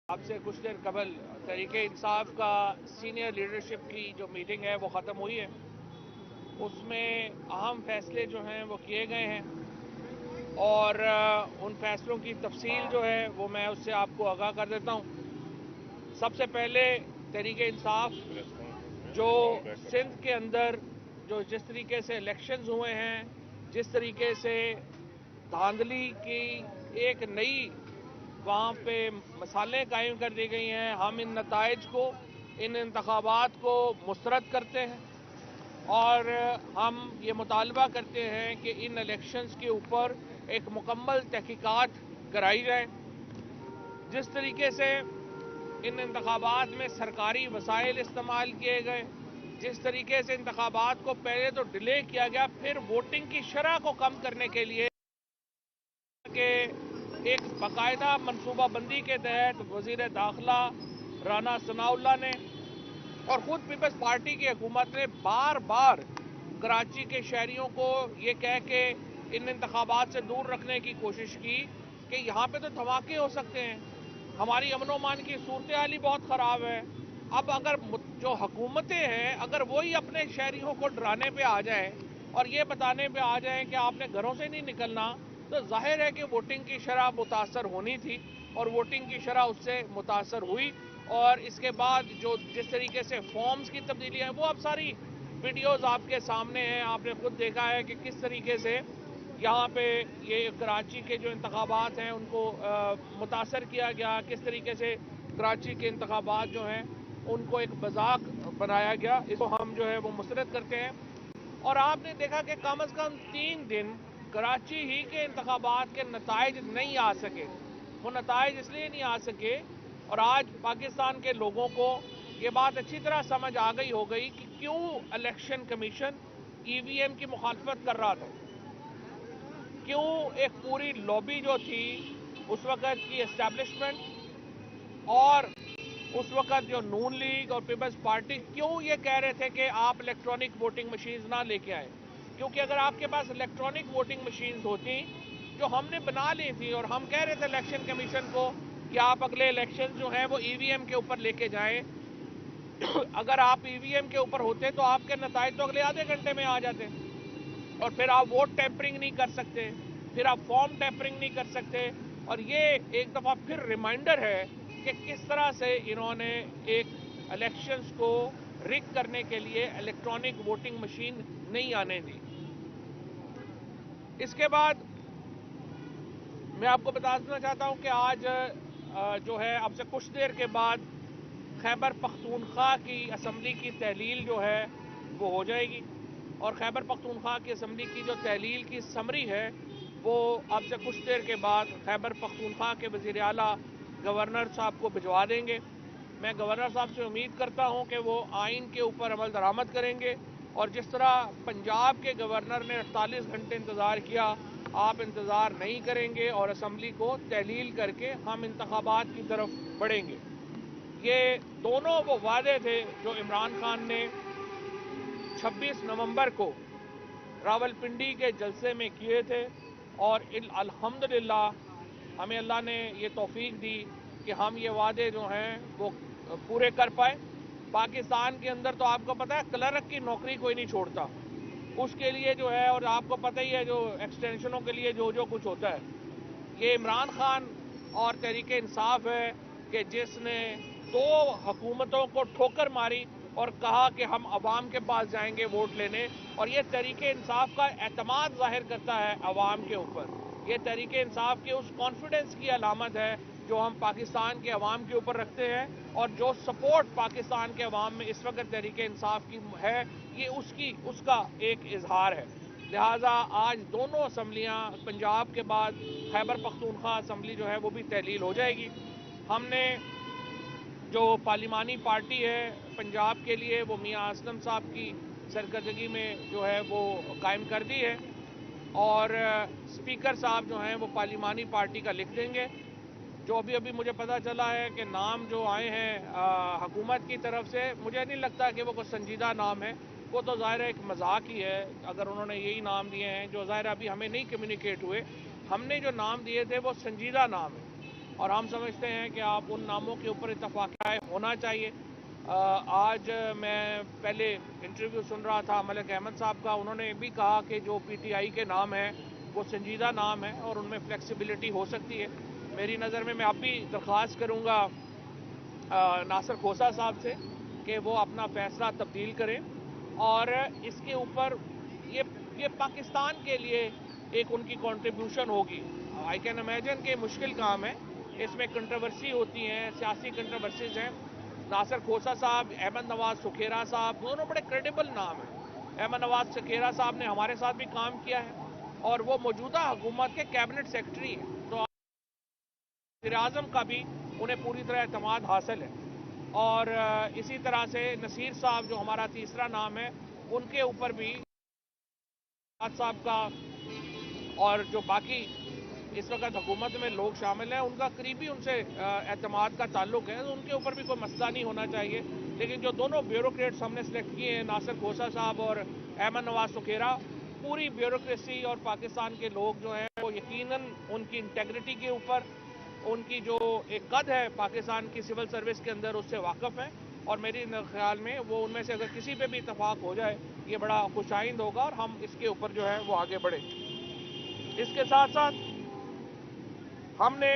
آپ سے کچھ دیر قبل تحریک انصاف کا سینئر لیڈرشپ کی جو میٹنگ ہے وہ ختم ہوئی ہے. اس میں اہم فیصلے جو ہیں وہ کیے گئے ہیں اور ان فیصلوں کی تفصیل جو ہے وہ میں اس سے آپ کو آگاہ کر دیتا ہوں. سب سے پہلے تحریک انصاف جو سندھ کے اندر جو جس طریقے سے الیکشنز ہوئے ہیں، جس طریقے سے دھاندلی کی ایک نئی وہاں پہ مثالیں قائم کر دی گئی ہیں، ہم ان نتائج کو، ان انتخابات کو مسترد کرتے ہیں اور ہم یہ مطالبہ کرتے ہیں کہ ان الیکشنز کے اوپر ایک مکمل تحقیقات کرائی جائے. جس طریقے سے ان انتخابات میں سرکاری وسائل استعمال کیے گئے، جس طریقے سے انتخابات کو پہلے تو ڈیلے کیا گیا، پھر ووٹنگ کی شرح کو کم کرنے کے لیے کہ ایک باقاعدہ منصوبہ بندی کے تحت وزیر داخلہ رانا ثناء اللہ نے اور خود پیپلز پارٹی کی حکومت نے بار بار کراچی کے شہریوں کو یہ کہہ کے ان انتخابات سے دور رکھنے کی کوشش کی کہ یہاں پہ تو دھماکے ہو سکتے ہیں، ہماری امن و امان کی صورتحال ہی بہت خراب ہے. اب اگر جو حکومتیں ہیں اگر وہی اپنے شہریوں کو ڈرانے پہ آ جائیں اور یہ بتانے پہ آ جائیں کہ آپ نے گھروں سے نہیں نکلنا، تو ظاہر ہے کہ ووٹنگ کی شرح متاثر ہونی تھی اور ووٹنگ کی شرح اس سے متاثر ہوئی. اور اس کے بعد جو جس طریقے سے فارمز کی تبدیلی ہے وہ اب ساری ویڈیوز آپ کے سامنے ہیں. آپ نے خود دیکھا ہے کہ کس طریقے سے یہاں پہ یہ کراچی کے جو انتخابات ہیں ان کو متاثر کیا گیا، کس طریقے سے کراچی کے انتخابات جو ہیں ان کو ایک مذاق بنایا گیا. اس کو ہم جو ہے وہ مسترد کرتے ہیں. اور آپ نے دیکھا کہ کم از کم 3 دن کراچی ہی کے انتخابات کے نتائج نہیں آ سکے. وہ نتائج اس لیے نہیں آ سکے اور آج پاکستان کے لوگوں کو یہ بات اچھی طرح سمجھ آ گئی ہو گئی کہ کیوں الیکشن کمیشن ای وی ایم کی مخالفت کر رہا تھا، کیوں ایک پوری لابی جو تھی اس وقت کی اسٹیبلشمنٹ اور اس وقت جو نون لیگ اور پیپلز پارٹی کیوں یہ کہہ رہے تھے کہ آپ الیکٹرانک ووٹنگ مشینز نہ لے کے آئیں. کیونکہ اگر آپ کے پاس الیکٹرانک ووٹنگ مشینز ہوتی جو ہم نے بنا لی تھی اور ہم کہہ رہے تھے الیکشن کمیشن کو کہ آپ اگلے الیکشن جو ہیں وہ ای وی ایم کے اوپر لے کے جائیں، اگر آپ ای وی ایم کے اوپر ہوتے تو آپ کے نتائج تو اگلے آدھے گھنٹے میں آ جاتے اور پھر آپ ووٹ ٹیمپرنگ نہیں کر سکتے، پھر آپ فارم ٹیمپرنگ نہیں کر سکتے. اور یہ ایک دفعہ پھر ریمائنڈر ہے کہ کس طرح سے انہوں نے ایک الیکشنز کو رگ کرنے کے لیے الیکٹرانک ووٹنگ مشین نہیں آنے دی. اس کے بعد میں آپ کو بتا دینا چاہتا ہوں کہ آج جو ہے اب سے کچھ دیر کے بعد خیبر پختونخوا کی اسمبلی کی تحلیل جو ہے وہ ہو جائے گی اور خیبر پختونخوا کی اسمبلی کی جو تحلیل کی سمری ہے وہ اب سے کچھ دیر کے بعد خیبر پختونخوا کے وزیر اعلیٰ گورنر صاحب کو بھجوا دیں گے. میں گورنر صاحب سے امید کرتا ہوں کہ وہ آئین کے اوپر عمل درآمد کریں گے اور جس طرح پنجاب کے گورنر نے 48 گھنٹے انتظار کیا، آپ انتظار نہیں کریں گے اور اسمبلی کو تحلیل کر کے ہم انتخابات کی طرف بڑھیں گے. یہ دونوں وہ وعدے تھے جو عمران خان نے 26 نومبر کو راولپنڈی کے جلسے میں کیے تھے اور الحمدللہ ہمیں اللہ نے یہ توفیق دی کہ ہم یہ وعدے جو ہیں وہ پورے کر پائے. پاکستان کے اندر تو آپ کو پتہ ہے کلرک کی نوکری کوئی نہیں چھوڑتا، اس کے لیے جو ہے اور آپ کو پتہ ہی ہے جو ایکسٹینشنوں کے لیے جو کچھ ہوتا ہے. یہ عمران خان اور تحریک انصاف ہے کہ جس نے 2 حکومتوں کو ٹھوکر ماری اور کہا کہ ہم عوام کے پاس جائیں گے ووٹ لینے، اور یہ تحریک انصاف کا اعتماد ظاہر کرتا ہے عوام کے اوپر. یہ تحریک انصاف کے اس کانفیڈنس کی علامت ہے جو ہم پاکستان کے عوام کے اوپر رکھتے ہیں اور جو سپورٹ پاکستان کے عوام میں اس وقت تحریک انصاف کی ہے یہ اس کا ایک اظہار ہے. لہٰذا آج دونوں اسمبلیاں پنجاب کے بعد خیبر پختونخوا اسمبلی جو ہے وہ بھی تحلیل ہو جائے گی. ہم نے جو پارلیمانی پارٹی ہے پنجاب کے لیے وہ میاں اسلم صاحب کی سرکردگی میں جو ہے وہ قائم کر دی ہے اور اسپیکر صاحب جو ہیں وہ پارلیمانی پارٹی کا لکھ دیں گے. جو ابھی مجھے پتہ چلا ہے کہ نام جو آئے ہیں حکومت کی طرف سے، مجھے نہیں لگتا کہ وہ کوئی سنجیدہ نام ہے، وہ تو ظاہر ایک مذاق ہی ہے اگر انہوں نے یہی نام دیے ہیں جو ظاہر ابھی ہمیں نہیں کمیونیکیٹ ہوئے. ہم نے جو نام دیے تھے وہ سنجیدہ نام ہے और हम समझते हैं कि आप उन नामों के ऊपर इत्तफाक होना चाहिए। आज मैं पहले इंटरव्यू सुन रहा था मलिक अहमद साहब का, उन्होंने भी कहा कि जो पीटीआई के नाम हैं वो संजीदा नाम है और उनमें फ्लेक्सिबिलिटी हो सकती है। मेरी नज़र में मैं अब भी दरख्वास्त करूँगा नासिर खोसा साहब से कि वो अपना फैसला तब्दील करें और इसके ऊपर ये पाकिस्तान के लिए एक उनकी कंट्रीब्यूशन होगी। आई कैन इमेजिन कि मुश्किल काम है, इसमें कंट्रोवर्सी होती हैं, सियासी कंट्रोवर्सीज हैं। नासिर खोसा साहब, अहमद नवाज सुखेरा साहब, दोनों बड़े क्रेडिबल नाम हैं। अहमद नवाज सुखेरा साहब ने हमारे साथ भी काम किया है और वो मौजूदा हुकूमत के कैबिनेट सेक्रेटरी हैं, तो वज़ीर-ए-आज़म का भी उन्हें पूरी तरह एतमाद हासिल है। और इसी तरह से नसीर साहब जो हमारा तीसरा नाम है, उनके ऊपर भी साहब का और जो बाकी इस वक्त हुकूमत में लोग शामिल हैं उनका करीबी उनसे एतमाद का ताल्लुक है, तो उनके ऊपर भी कोई मसला नहीं होना चाहिए। लेकिन जो दोनों ब्यूरोक्रेट्स हमने सेलेक्ट किए हैं, नासिर खोसा साहब और अहमद नवाज सुखेरा, पूरी ब्यूरोक्रेसी और पाकिस्तान के लोग जो हैं वो यकीनन उनकी इंटेग्रिटी के ऊपर, उनकी जो एक कद है पाकिस्तान की सिविल सर्विस के अंदर, उससे वाकिफ़ हैं। और मेरे ख्याल में वो उनमें से अगर किसी पे भी इत्तफाक हो जाए ये बड़ा खुशाइंद होगा और हम इसके ऊपर जो है वो आगे बढ़े। इसके साथ साथ हमने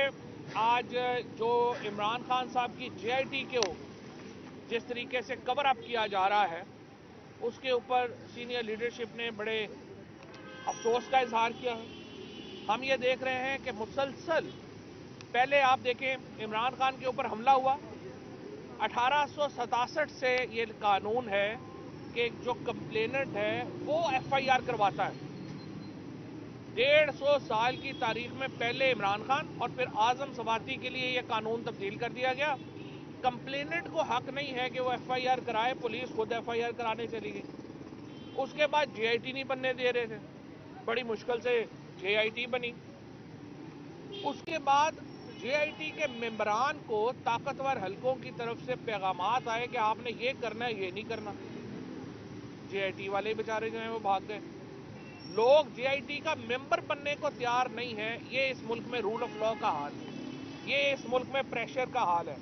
आज जो इमरान खान साहब की जेआईटी को जिस तरीके से कवर अप किया जा रहा है, उसके ऊपर सीनियर लीडरशिप ने बड़े अफसोस का इजहार किया है। हम ये देख रहे हैं कि मुसलसल पहले आप देखें इमरान खान के ऊपर हमला हुआ, 1867 से ये कानून है कि जो कंप्लेनेंट है वो एफआईआर करवाता है। 150 साल की तारीख में पहले इमरान खान और फिर आजम सवाती के लिए यह कानून तब्दील कर दिया गया। कंप्लेनेंट को हक नहीं है कि वो एफआईआर कराए, पुलिस खुद एफआईआर कराने चली गई। उसके बाद जेआईटी नहीं बनने दे रहे थे, बड़ी मुश्किल से जेआईटी बनी। उसके बाद जेआईटी के मेंबरान को ताकतवर हलकों की तरफ से पैगामात आए कि आपने ये करना है, ये नहीं करना। जेआईटी वाले बेचारे जो हैं वो भाग गए। लोग जेआईटी का मेंबर बनने को तैयार नहीं है। ये इस मुल्क में रूल ऑफ लॉ का हाल है, ये इस मुल्क में प्रेशर का हाल है।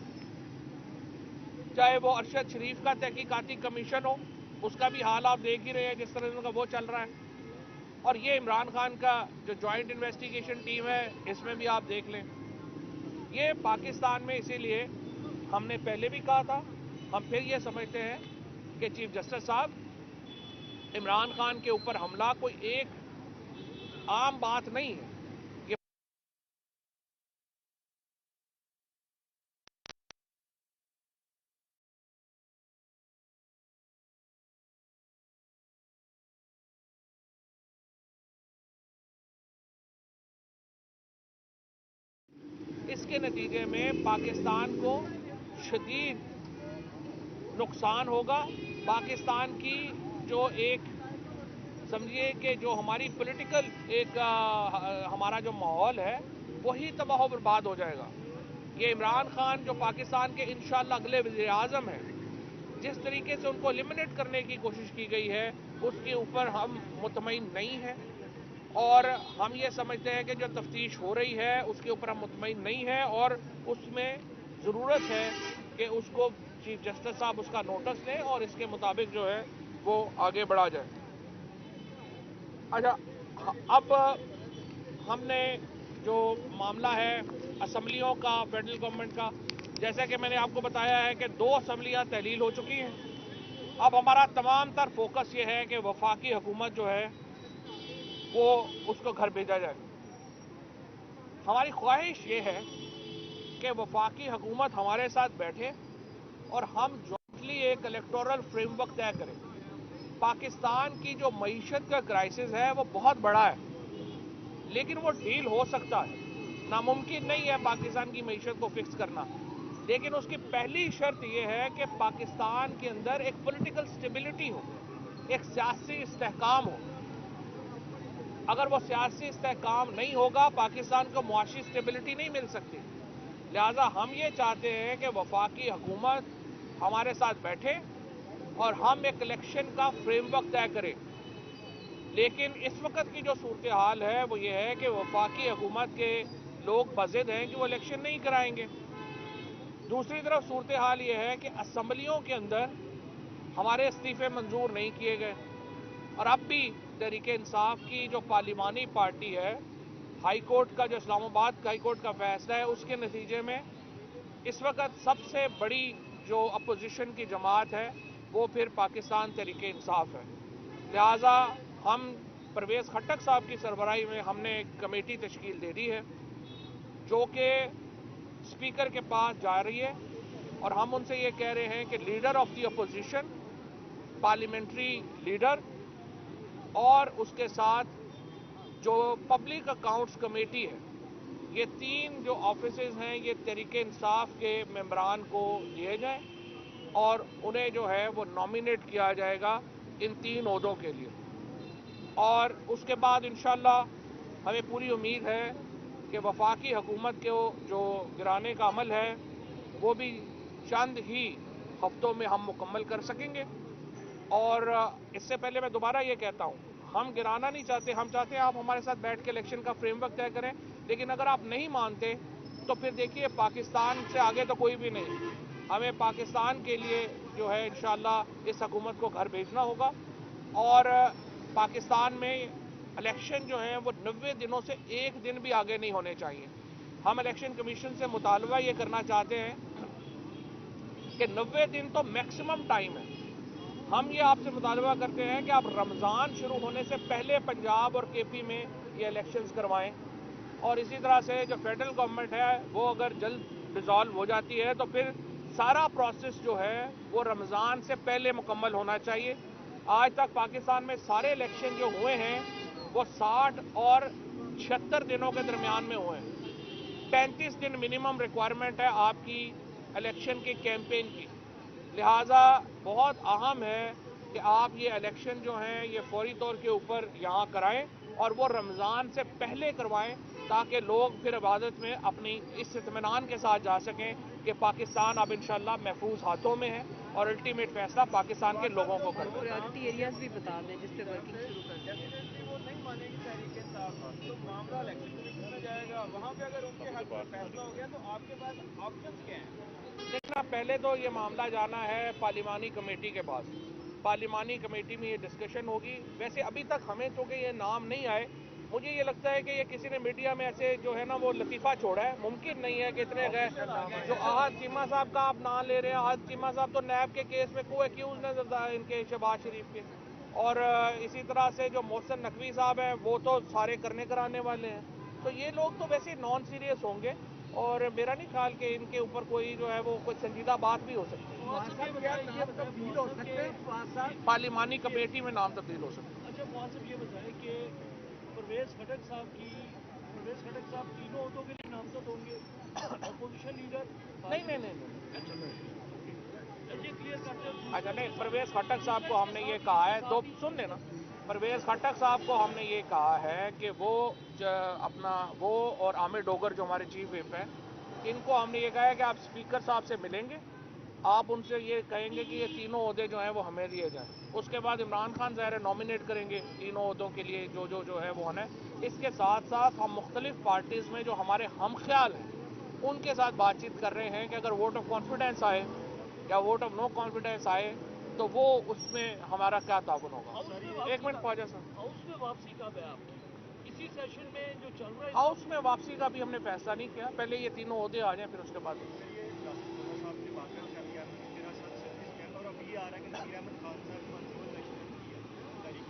चाहे वो अरशद शरीफ का तहकीकाती कमीशन हो, उसका भी हाल आप देख ही रहे हैं जिस तरह का वो चल रहा है। और ये इमरान खान का जो ज्वाइंट इन्वेस्टिगेशन टीम है, इसमें भी आप देख लें। ये पाकिस्तान में, इसीलिए हमने पहले भी कहा था, हम फिर ये समझते हैं कि चीफ जस्टिस साहब, इमरान खान के ऊपर हमला कोई एक आम बात नहीं है। इसके नतीजे में पाकिस्तान को शदीद नुकसान होगा। पाकिस्तान की जो एक समझिए कि जो हमारी पॉलिटिकल एक हमारा जो माहौल है वही तबाह बर्बाद हो जाएगा। ये इमरान खान जो पाकिस्तान के इंशाअल्लाह अगले वज़ीर-ए-आज़म हैं, जिस तरीके से उनको एलिमिनेट करने की कोशिश की गई है उसके ऊपर हम मुतमईन नहीं हैं। और हम ये समझते हैं कि जो तफ्तीश हो रही है उसके ऊपर हम मुतमईन नहीं हैं और उसमें ज़रूरत है कि उसको चीफ जस्टिस साहब उसका नोटिस लें और इसके मुताबिक जो है वो आगे बढ़ा जाए। अच्छा, अब हमने जो मामला है असम्बलियों का, फेडरल गवर्नमेंट का, जैसा कि मैंने आपको बताया है कि 2 असम्बलियाँ तहलील हो चुकी हैं। अब हमारा तमाम तर फोकस ये है कि वफाकी हुकूमत जो है वो उसको घर भेजा जाए। हमारी ख्वाहिश ये है कि वफाकी हुकूमत हमारे साथ बैठे और हम जॉइंटली एक इलेक्टोरल फ्रेमवर्क तय करें। पाकिस्तान की जो मईशत का क्राइसिस है वो बहुत बड़ा है, लेकिन वो डील हो सकता है। नामुमकिन नहीं है पाकिस्तान की मईशत को फिक्स करना, लेकिन उसकी पहली शर्त यह है कि पाकिस्तान के अंदर एक पॉलिटिकल स्टेबिलिटी हो, एक सियासी इस्तेहकाम हो। अगर वो सियासी इस्तेहकाम नहीं होगा, पाकिस्तान को मुआशी स्टेबिलिटी नहीं मिल सकती। लिहाजा हम ये चाहते हैं कि वफाकी हुकूमत हमारे साथ बैठे और हम एक इलेक्शन का फ्रेमवर्क तय करें। लेकिन इस वक्त की जो सूरत हाल है वो ये है कि वफाकी हुकूमत के लोग बज़िद हैं कि वो इलेक्शन नहीं कराएंगे। दूसरी तरफ सूरत हाल ये है कि असम्बलियों के अंदर हमारे इस्तीफे मंजूर नहीं किए गए, और अब भी तहरीक इंसाफ की जो पार्लिमानी पार्टी है, हाई कोर्ट का जो इस्लामाबाद हाई कोर्ट का फैसला है उसके नतीजे में इस वक्त सबसे बड़ी जो अपोजिशन की जमात है वो फिर पाकिस्तान तहरीक इंसाफ है। लिहाजा हम परवेज़ खट्टक साहब की सरबराही में हमने एक कमेटी तश्कील दे दी है जो कि स्पीकर के पास जा रही है, और हम उनसे ये कह रहे हैं कि leader of the opposition, parliamentary leader और उसके साथ जो पब्लिक अकाउंट्स कमेटी है, ये तीन जो ऑफिसेज हैं ये तहरीक इंसाफ के मेंबरान को दिए जाएं और उन्हें जो है वो नॉमिनेट किया जाएगा इन तीन ओहदों के लिए। और उसके बाद इंशाअल्लाह हमें पूरी उम्मीद है कि वफाकी हुकूमत के जो गिराने का अमल है वो भी चंद ही हफ्तों में हम मुकम्मल कर सकेंगे। और इससे पहले मैं दोबारा ये कहता हूँ, हम गिराना नहीं चाहते, हम चाहते हैं आप हमारे साथ बैठ के इलेक्शन का फ्रेमवर्क तय करें, लेकिन अगर आप नहीं मानते तो फिर देखिए पाकिस्तान से आगे तो कोई भी नहीं। हमें पाकिस्तान के लिए जो है इंशाअल्लाह इस हुकूमत को घर भेजना होगा, और पाकिस्तान में इलेक्शन जो है वो 90 दिनों से एक दिन भी आगे नहीं होने चाहिए। हम इलेक्शन कमीशन से मुतालबा ये करना चाहते हैं कि 90 दिन तो मैक्सिमम टाइम है। हम ये आपसे मुतालबा करते हैं कि आप रमज़ान शुरू होने से पहले पंजाब और केपी में ये इलेक्शंस करवाएं, और इसी तरह से जो फेडरल गवर्नमेंट है वो अगर जल्द डिसॉल्व हो जाती है तो फिर सारा प्रोसेस जो है वो रमज़ान से पहले मुकम्मल होना चाहिए। आज तक पाकिस्तान में सारे इलेक्शन जो हुए हैं वो 60 और 76 दिनों के दरमियान में हुए हैं। 35 दिन मिनिमम रिक्वायरमेंट है आपकी इलेक्शन के कैंपेन की। लिहाजा बहुत अहम है कि आप ये इलेक्शन जो हैं ये फौरी तौर के ऊपर यहाँ कराएं और वो रमज़ान से पहले करवाएं, ताकि लोग फिर इबादत में अपनी इस इत्मीनान के साथ जा सकें कि पाकिस्तान अब इंशाअल्लाह महफूज हाथों में है और अल्टीमेट फैसला पाकिस्तान के लोगों को करना है। प्रायोरिटी एरियाज भी बता दें जिस पे वर्किंग शुरू कर दी है। वो नहीं मानेगी तहरीक इंसाफ तो मामला इलेक्शन कमीशन में जाएगा, वहाँ पे अगर उनके हक में फैसला हो गया तो आपके पास ऑप्शंस क्या हैं? देखना, पहले तो ये मामला जाना है पार्लिमानी कमेटी के पास। पार्लिमानी कमेटी में ये डिस्कशन होगी। वैसे अभी तक हमें चूँकि ये नाम नहीं आए, मुझे ये लगता है कि ये किसी ने मीडिया में ऐसे जो है ना वो लतीफ़ा छोड़ा है। मुमकिन नहीं है कि इतने गए जो आहद चीमा साहब का आप नाम ले रहे हैं। आहद चीमा साहब तो नैब के केस में को एक्यूज नजर इनके शहबाज शरीफ के, और इसी तरह से जो मोहसिन नकवी साहब हैं वो तो सारे करने कराने वाले हैं। तो ये लोग तो वैसे नॉन सीरियस होंगे, और मेरा नहीं ख्याल कि इनके ऊपर कोई जो है वो कोई संजीदा बात भी हो सकती है। पार्लिमानी कमेटी में नाम तब्दील हो सकता है। अच्छा, वहाँ से ये बताएं कि परवेज़ खट्टक साहब तीनों ओहदों के लिए नामजद होंगे, अपोजिशन लीडर नहीं। ये क्लियर करते हैं। अच्छा नहीं, परवेज़ खट्टक साहब को हमने ये कहा है, तो सुन लेना, परवेज़ खट्टक साहब को हमने ये कहा है कि वो अपना वो और आमिर डोगर जो हमारे चीफ व्हिप हैं, इनको हमने ये कहा है कि आप स्पीकर साहब से मिलेंगे, आप उनसे ये कहेंगे कि ये तीनों ओहदे जो हैं वो हमें दिए जाएं। उसके बाद इमरान खान ज़ाहिर है नॉमिनेट करेंगे तीनों ओहदों के लिए जो है वो है। इसके साथ साथ हम मुख्तलिफ पार्टीज़ में जो हमारे हम ख्याल हैं उनके साथ बातचीत कर रहे हैं कि अगर वोट ऑफ कॉन्फिडेंस आए या वोट ऑफ नो कॉन्फिडेंस आए तो वो उसमें हमारा क्या ताउन होगा। एक मिनट पहुँचा सर। हाउस में वापसी कब है आपकी? इसी सेशन में जो चल रहा है? हाउस में वापसी का भी हमने फैसला नहीं किया, पहले ये तीनों ओहदे आ जाएं फिर उसके बाद।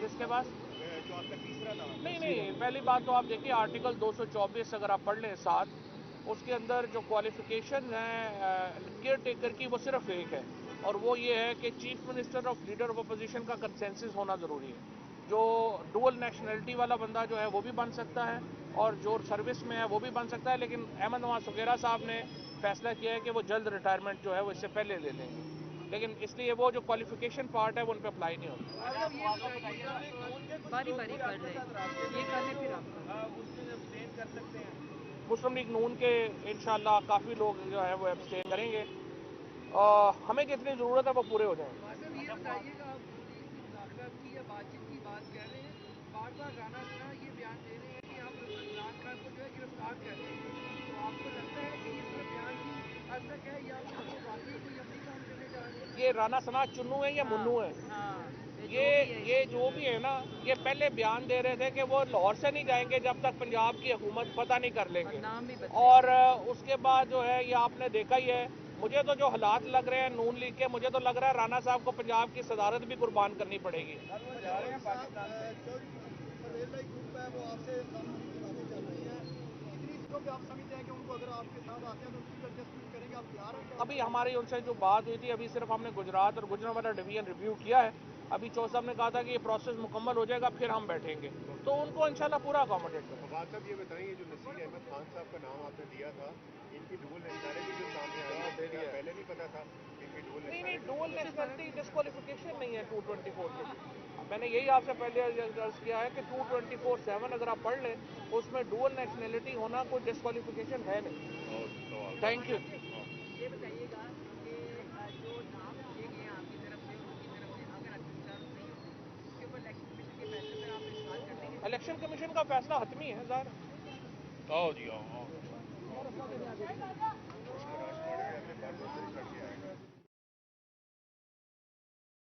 किसके पास? जो आपका तीसरा नाम नहीं, पहली बात तो आप देखिए आर्टिकल 224 अगर आप पढ़ लें साथ, उसके अंदर जो क्वालिफिकेशन है केयर टेकर की वो सिर्फ एक है, और वो ये है कि chief minister of leader of opposition का कंसेंसस होना ज़रूरी है। जो डुअल नेशनलिटी वाला बंदा जो है वो भी बन सकता है, और जो सर्विस में है वो भी बन सकता है, लेकिन अहमद नवाज सुगेरा साहब ने फैसला किया है कि वो जल्द रिटायरमेंट जो है वो इससे पहले ले लेंगे, लेकिन इसलिए वो जो क्वालिफिकेशन पार्ट है वो उन पर अप्लाई नहीं होता। बारी बारी कर लें, ये कर लें फिर आप कर सकते हैं। मुस्लिम लीग नून के इंशाल्लाह काफ़ी लोग जो है वो एब्सटेन करेंगे, हमें जितनी ज़रूरत है वो पूरे हो जाएंगे। ये बताइएगा, आप मुदाखलत की या बातचीत की बात कह रहे हैं, बार बार राणा सना ये बयान दे रहे हैं कि आप عمران خان کو جو ہے گرفتار کر دیں، تو آپ کو لگتا ہے کہ یہ صرف بیان کی حسرت ہے یا پھر وہ واقعی کوئی عملی کام کرنے جا رہے ہیں؟ یہ رانا ثنا چنو ہے یا منو ہے؟ ہاں یہ جو بھی ہے نا، یہ پہلے بیان دے رہے تھے کہ وہ لاہور سے نہیں جائیں گے جب تک پنجاب کی حکومت فتح نہیں کر لیں گے، نام بھی اور اس کے بعد جو ہے یہ آپ نے دیکھا ہی ہے. مجھے تو جو حالات لگ رہے ہیں نون لیگ کے، مجھے تو لگ رہا ہے رانا صاحب کو پنجاب کی صدارت بھی قربان کرنی پڑے گی. ابھی ہماری ان سے جو بات ہوئی تھی، ابھی صرف ہم نے گجرات اور گجرانوالہ ڈویژن ریویو کیا ہے. ابھی چو صاحب نے کہا تھا کہ یہ پروسیس مکمل ہو جائے گا پھر ہم بیٹھیں گے، تو ان کو انشاءاللہ پورا اکاموڈیٹ کریں گے. فواد صاحب یہ بتائیں، یہ جو نصیر احمد خان صاحب کا نام آپ نے دیا تھا، ان کی ڈبل نیشنلٹی جو سامنے آئی ہے، پہلے نہیں پتا تھا ان کی ڈبل نہیں نیشنلٹی؟ ڈوئل نیشنلٹی ڈسکوالیفیکیشن نہیں ہے 224 کے. میں نے یہی آپ سے پہلے عرض کیا ہے کہ 224(7) اگر آپ پڑھ لیں اس میں ڈوئل نیشنلٹی ہونا کوئی ڈسکوالیفیکیشن ہے نہیں. Thank you. یہ بتائیے گا کہ جو نام دیے گئے ہیں آپ کی طرف سے اور ان کی طرف سے، اگر اچھا نہیں ہوتے اس کے اوپر الیکشن کمیشن کے فیصلے پر آپ اعتماد کرتے ہیں؟ الیکشن کمیشن کا فیصلہ حتمی ہے ظاہر ہے. آؤ جی آؤ.